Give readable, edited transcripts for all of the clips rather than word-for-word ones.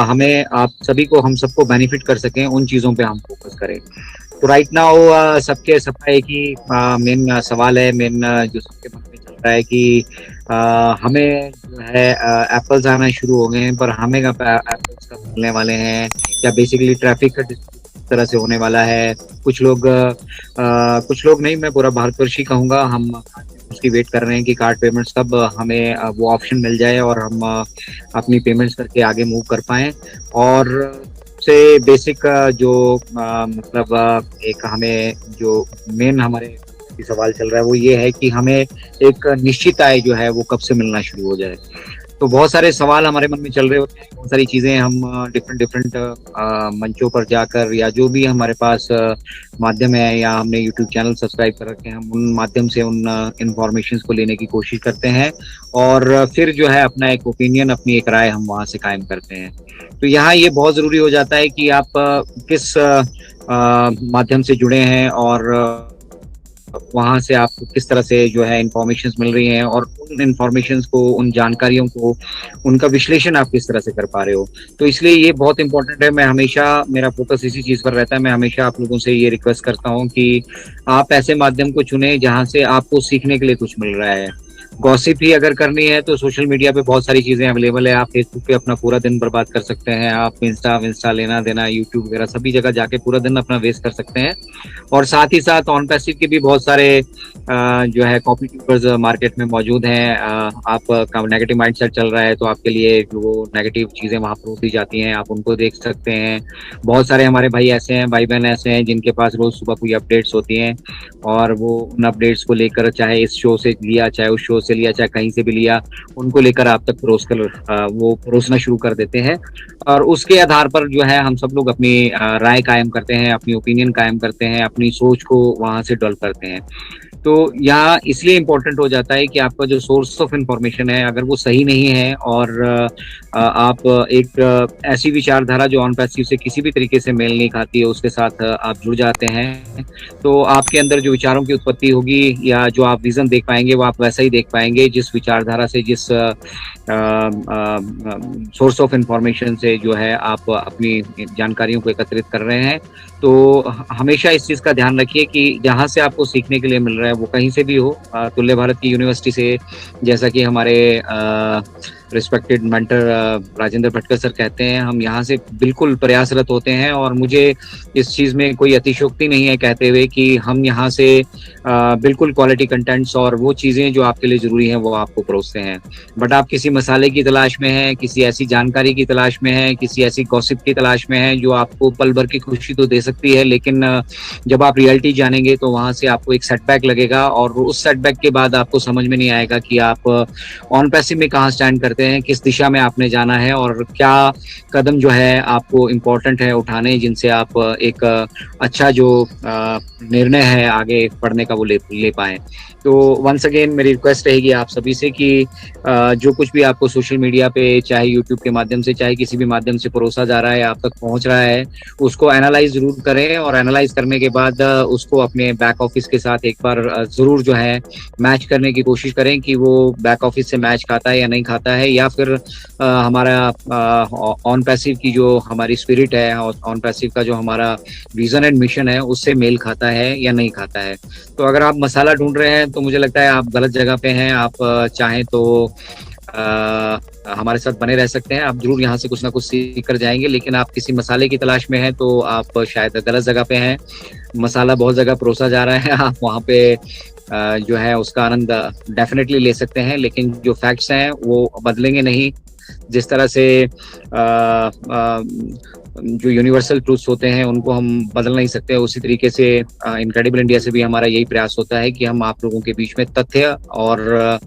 हमें आप सभी को, हम सबको बेनिफिट कर सकें, उन चीज़ों पे हम फोकस करें। तो राइट नाउ सबका एक ही मेन सवाल है, मेन जो सबके मन में चल रहा है कि हमें जो है एप्पल्स आना शुरू हो गए हैं, पर हमें कब एप्पल्स कब मिलने वाले हैं, या बेसिकली ट्रैफिक का डिस्ट्रीब्यूशन तरह से होने वाला है। कुछ लोग नहीं, मैं पूरा भारतवर्ष ही कहूँगा, हम उसकी वेट कर रहे हैं कि कार्ड पेमेंट्स कब हमें वो ऑप्शन मिल जाए और हम अपनी पेमेंट्स करके आगे मूव कर पाएं। और से बेसिक जो मतलब एक हमें जो मेन हमारे सवाल चल रहा है वो ये है कि हमें एक निश्चित आय जो है वो कब से मिलना शुरू हो जाए। तो बहुत सारे सवाल हमारे मन में चल रहे होते हैं, बहुत सारी चीजें हम डिफरेंट डिफरेंट मंचों पर जाकर, या जो भी हमारे पास माध्यम है, या हमने यूट्यूब चैनल सब्सक्राइब कर रखे हैं, हम उन माध्यम से उन इंफॉर्मेशन को लेने की कोशिश करते हैं, और फिर जो है अपना एक ओपिनियन, अपनी एक राय हम वहां से कायम करते हैं। तो यहाँ ये बहुत जरूरी हो जाता है कि आप किस माध्यम से जुड़े हैं, और वहां से आपको किस तरह से जो है इंफॉर्मेशन मिल रही हैं, और उन इंफॉर्मेशन को, उन जानकारियों को, उनका विश्लेषण आप किस तरह से कर पा रहे हो। तो इसलिए ये बहुत इंपॉर्टेंट है। मैं हमेशा, मेरा फोकस इसी चीज पर रहता है। मैं हमेशा आप लोगों से ये रिक्वेस्ट करता हूँ कि आप ऐसे माध्यम को चुने जहां से आपको सीखने के लिए कुछ मिल रहा है। गॉसिप ही अगर करनी है तो सोशल मीडिया पे बहुत सारी चीजें अवेलेबल है। आप फेसबुक पे अपना पूरा दिन बर्बाद कर सकते हैं, आप इंस्टा लेना देना, यूट्यूब वगैरह सभी जगह जाके पूरा दिन अपना वेस्ट कर सकते हैं। और साथ ही साथ ऑन पैसिव के भी बहुत सारे जो है कॉम्पिटिटर्स मार्केट में मौजूद हैं। आपका नेगेटिव माइंडसेट चल रहा है तो आपके लिए वो नेगेटिव चीजें वहां पर होती जाती हैं, आप उनको देख सकते हैं। बहुत सारे हमारे भाई ऐसे हैं, भाई बहन ऐसे हैं जिनके पास रोज सुबह कोई अपडेट्स होती हैं, और वो उन अपडेट्स को लेकर, चाहे इस शो से लिया, चाहे उस शो से लिया, चाहे कहीं से भी लिया, उनको लेकर आप तक वो परोसना शुरू कर देते हैं। और उसके आधार पर जो है हम सब लोग अपनी राय कायम करते हैं, अपनी ओपिनियन कायम करते हैं, अपनी सोच को वहां से डेवलप करते हैं। तो यहाँ इसलिए इम्पोर्टेंट हो जाता है कि आपका जो सोर्स ऑफ इंफॉर्मेशन है, अगर वो सही नहीं है, और आप एक ऐसी विचारधारा जो ऑन पैसिव से किसी भी तरीके से मेल नहीं खाती है, उसके साथ आप जुड़ जाते हैं, तो आपके अंदर जो विचारों की उत्पत्ति होगी, या जो आप विजन देख पाएंगे, वो आप वैसा ही देख पाएंगे जिस विचारधारा से, जिस सोर्स ऑफ इंफॉर्मेशन से जो है आप अपनी जानकारियों को एकत्रित कर रहे हैं। तो हमेशा इस चीज का ध्यान रखिए कि जहां से आपको सीखने के लिए मिल रहा है वो कहीं से भी हो, तुल्य भारत की यूनिवर्सिटी से, जैसा कि हमारे respected mentor Rajendra Bhatkar sir कहते हैं, हम यहाँ से बिल्कुल प्रयासरत होते हैं। और मुझे इस चीज में कोई अतिशयोक्ति नहीं है कहते हुए कि हम यहाँ से बिल्कुल क्वालिटी कंटेंट्स और वो चीजें जो आपके लिए जरूरी हैं वो आपको परोसते हैं। बट आप किसी मसाले की तलाश में हैं, किसी ऐसी जानकारी की तलाश में हैं, किसी ऐसी गॉसिप की तलाश में हैं जो आपको पल भर की खुशी तो दे सकती है, लेकिन जब आप रियलिटी जानेंगे तो वहां से आपको एक सेटबैक लगेगा, और उस सेटबैक के बाद आपको समझ में नहीं आएगा कि आप ऑन पैसिव में कहाँ स्टैंड करते हैं, किस दिशा में आपने जाना है, और क्या कदम जो है आपको इम्पोर्टेंट है उठाने, जिनसे आप एक अच्छा जो निर्णय है आगे बढ़ने का वो ले पाए। तो वंस अगेन मेरी रिक्वेस्ट रहेगी आप सभी से कि जो कुछ भी आपको सोशल मीडिया पे, चाहे यूट्यूब के माध्यम से, चाहे किसी भी माध्यम से परोसा जा रहा है, आप तक पहुंच रहा है, उसको एनालाइज जरूर करें, और एनालाइज करने के बाद उसको अपने बैक ऑफिस के साथ एक बार जरूर जो है मैच करने की कोशिश करें कि वो बैक ऑफिस से मैच खाता है या नहीं खाता है, या फिर हमारा ऑन पैसिव की जो हमारी स्पिरिट है, और ऑन पैसिव का जो हमारा विजन एंड मिशन है, उससे मेल खाता है या नहीं खाता है। तो अगर आप मसाला ढूंढ रहे हैं तो मुझे लगता है आप गलत जगह पे हैं। आप चाहें तो हमारे साथ बने रह सकते हैं, आप जरूर यहाँ से कुछ ना कुछ सीख कर जाएंगे, लेकिन आप किसी मसाले की तलाश में हैं तो आप शायद गलत जगह पे हैं। मसाला बहुत जगह परोसा जा रहा है, आप वहाँ पे जो है उसका आनंद डेफिनेटली ले सकते हैं, लेकिन जो फैक्ट्स हैं वो बदलेंगे नहीं। जिस तरह से जो यूनिवर्सल ट्रूथ्स होते हैं उनको हम बदल नहीं सकते। उसी तरीके से इनक्रेडिबल इंडिया से भी हमारा यही प्रयास होता है कि हम आप लोगों के बीच में तथ्य और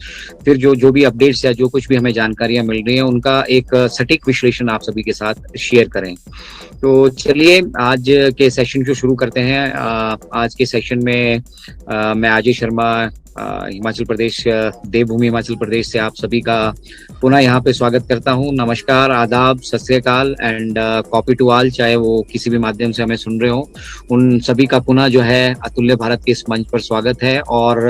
फिर जो भी अपडेट्स या जो कुछ भी हमें जानकारियां मिल रही हैं उनका एक सटीक विश्लेषण आप सभी के साथ शेयर करें। तो चलिए आज के सेशन को शुरू करते हैं। आज के सेशन में मैं अजय शर्मा हिमाचल प्रदेश, देवभूमि हिमाचल प्रदेश से आप सभी का पुनः यहाँ पे स्वागत करता हूँ। नमस्कार, आदाब, सत श्री अकाल एंड कॉपी टू ऑल, चाहे वो किसी भी माध्यम से हमें सुन रहे हो, उन सभी का पुनः जो है अतुल्य भारत के इस मंच पर स्वागत है। और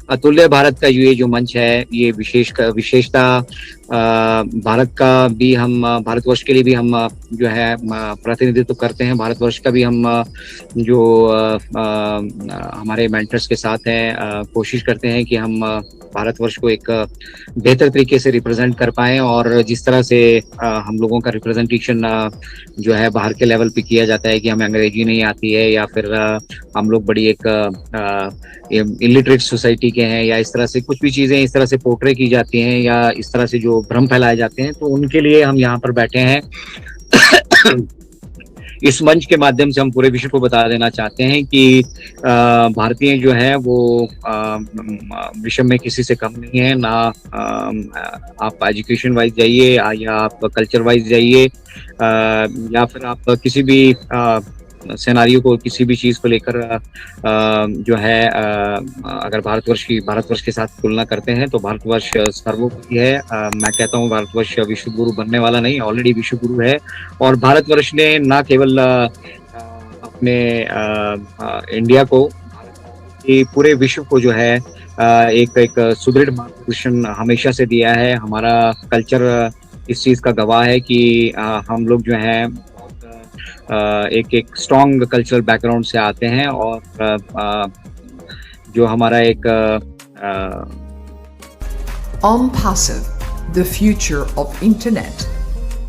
अतुल्य भारत का ये जो मंच है ये विशेषता भारत का भी हम, भारतवर्ष के लिए भी हम जो है प्रतिनिधित्व करते हैं। भारतवर्ष का भी हम जो हमारे मेंटर्स के साथ हैं कोशिश करते हैं कि हम भारतवर्ष को एक बेहतर तरीके से रिप्रेजेंट कर पाएं। और जिस तरह से हम लोगों का रिप्रेजेंटेशन जो है बाहर के लेवल पे किया जाता है कि हमें अंग्रेजी नहीं आती है या फिर हम लोग बड़ी एक इलिटरेट सोसाइटी के हैं या इस तरह से कुछ भी चीजें इस तरह से पोर्ट्रे की जाती हैं या इस तरह से जो भ्रम फैलाए जाते हैं, तो उनके लिए हम यहाँ पर बैठे हैं। इस मंच के माध्यम से हम पूरे विश्व को बता देना चाहते हैं कि भारतीय जो है वो विश्व में किसी से कम नहीं है ना। आप एजुकेशन वाइज जाइए या आप कल्चर वाइज जाइए या फिर आप किसी भी सिनेरियो को, किसी भी चीज को लेकर जो है अगर भारतवर्ष के साथ तुलना करते हैं तो भारतवर्ष सर्वोपरि है। मैं कहता हूँ भारतवर्ष विश्व गुरु बनने वाला नहीं, ऑलरेडी विश्व गुरु है। और भारतवर्ष ने न केवल अपने इंडिया को, पूरे विश्व को जो है एक सुदृढ़ मार्गदर्शन हमेशा से दिया है। हमारा कल्चर इस चीज का गवाह है कि हम लोग जो है एक स्ट्रॉन्ग कल्चरल बैकग्राउंड से आते हैं और जो हमारा एक OnPassive, the future of internet.